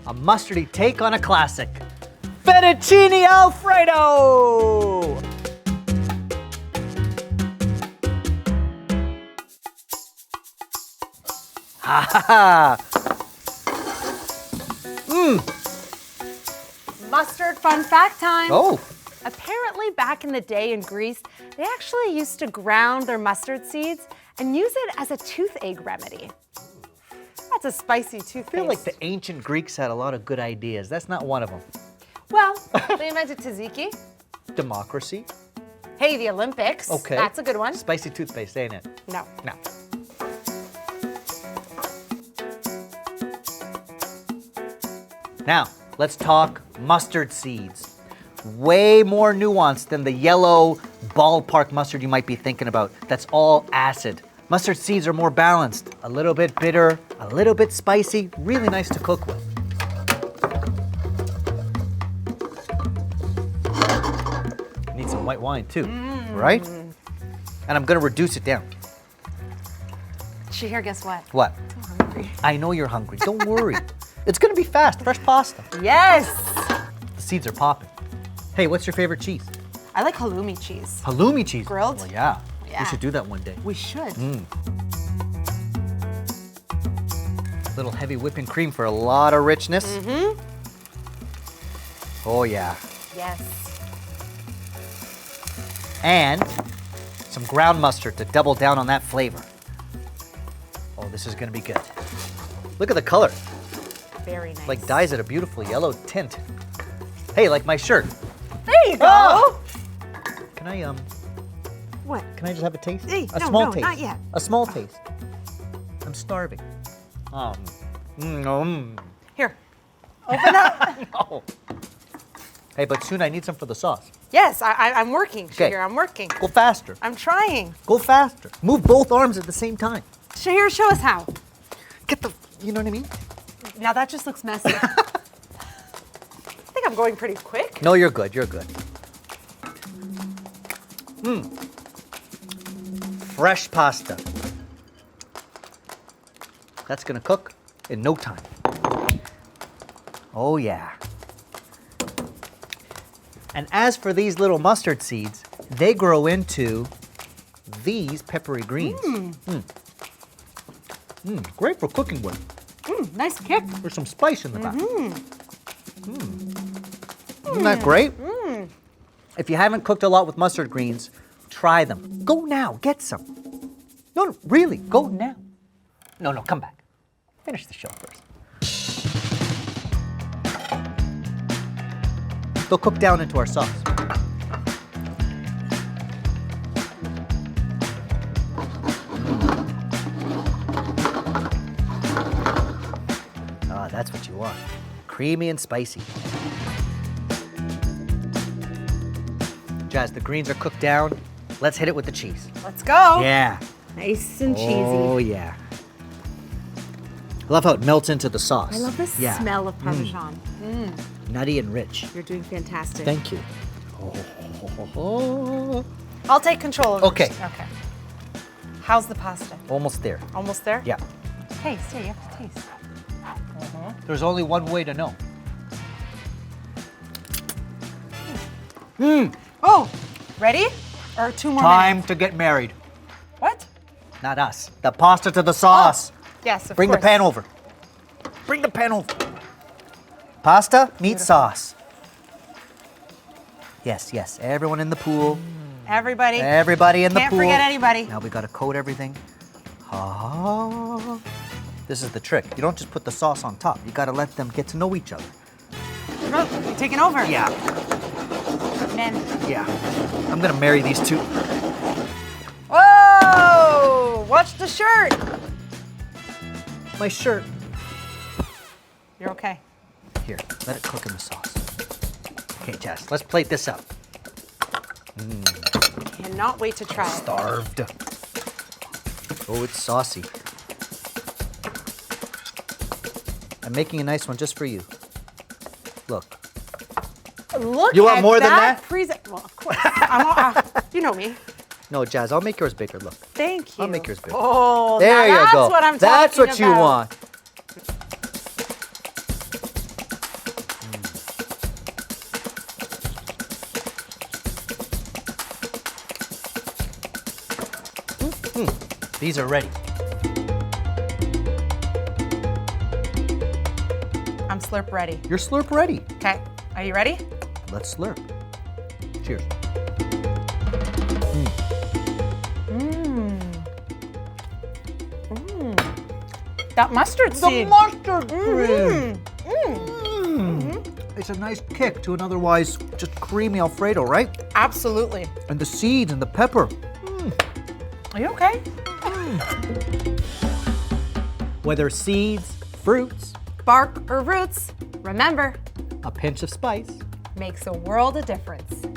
A mustardy take on a classic. Fettucine Alfredo! Ha ha ha! Mustard fun fact time. Oh, Apparently back in the day in Greece, they actually used to ground their mustard seeds and use it as a toothache remedy. That's a spicy toothpaste. I feel like the ancient Greeks had a lot of good ideas. That's not one of them. Well, they invented tzatziki. Democracy. Hey, the Olympics. Okay. That's a good one. Spicy toothpaste, ain't it? No. No. Now, let's talk mustard seeds. Way more nuanced than the yellow ballpark mustard you might be thinking about. That's all acid. Mustard seeds are more balanced. A little bit bitter, a little bit spicy, really nice to cook with. Need some white wine too, right? And I'm gonna reduce it down. Shahir, guess what? What? I'm hungry. I know you're hungry, don't worry. It's gonna be fast, fresh pasta. Yes! The seeds are popping. Hey, what's your favorite cheese? I like halloumi cheese. Halloumi cheese. Grilled? Well, yeah. Yeah. We should do that one day. We should. Little heavy whipping cream for a lot of richness. Oh yeah. Yes. And some ground mustard to double down on that flavor. Oh, this is gonna be good. Look at the color. Very nice. Like dyes it a beautiful yellow tint. Hey, like my shirt. There you go. Oh! Can I What? Can I just have a taste? Hey, A no, small no, taste. not yet. A small taste. I'm starving. Here. Open up. No. Hey, but soon I need some for the sauce. Yes, I'm working, Okay. Shahir. I'm working. Go faster. I'm trying. Go faster. Move both arms at the same time. Shahir, show us how. Get the, you know what I mean? Now that just looks messy. I think I'm going pretty quick. No, you're good. You're good. Fresh pasta. That's gonna cook in no time. Oh yeah. And as for these little mustard seeds, they grow into these peppery greens. Great for cooking with. Nice kick. There's some spice in the back. Isn't that great? If you haven't cooked a lot with mustard greens, try them. Go now, get some. No, really, go now. No, come back. Finish the show first. They'll cook down into our sauce. Ah, that's what you want. Creamy and spicy. Jazz, the greens are cooked down. Let's hit it with the cheese. Let's go. Yeah. Nice and Oh, cheesy. yeah. I love how it melts into the sauce. I love the smell of Parmesan. Nutty and rich. You're doing fantastic. Thank you. Oh. I'll take control of Okay. this. Okay. How's the pasta? Almost there. Almost there? Yeah. Taste. You have to taste. There's only one way to know. Oh, ready? Or two more Time minutes? to get married. What? Not us. The pasta to the sauce. Yes, of Bring course. the pan over. Bring the pan over. Pasta meets sauce. Yes. Everyone in the pool. Everybody. Everybody in the pool. Can't forget anybody. Now we gotta coat everything. Oh. This is the trick. You don't just put the sauce on top. You gotta let them get to know each other. Look, you're taking over. Yeah. Putting in. Yeah. I'm gonna marry these two. Whoa! Watch the shirt. My shirt. You're okay. Here, let it cook in the sauce. Okay, Jess, let's plate this up. Cannot wait to try it. Starved. Oh, it's saucy. I'm making a nice one just for you. Look. Look You want at more than that? Well, of course. You know me. No, Jazz, I'll make yours bigger. Look. Thank you. I'll make yours bigger. Oh, There now you that's go. what I'm That's talking what you about. want. These are ready. I'm slurp ready. You're slurp ready. Okay, are you ready? Let's slurp. Cheers. That mustard seed. mustard cream. It's a nice kick to an otherwise just creamy Alfredo, right? Absolutely. And the seeds and the pepper. Are you okay? Whether seeds, fruits, Bark or roots, remember, a pinch of spice. makes a world of difference.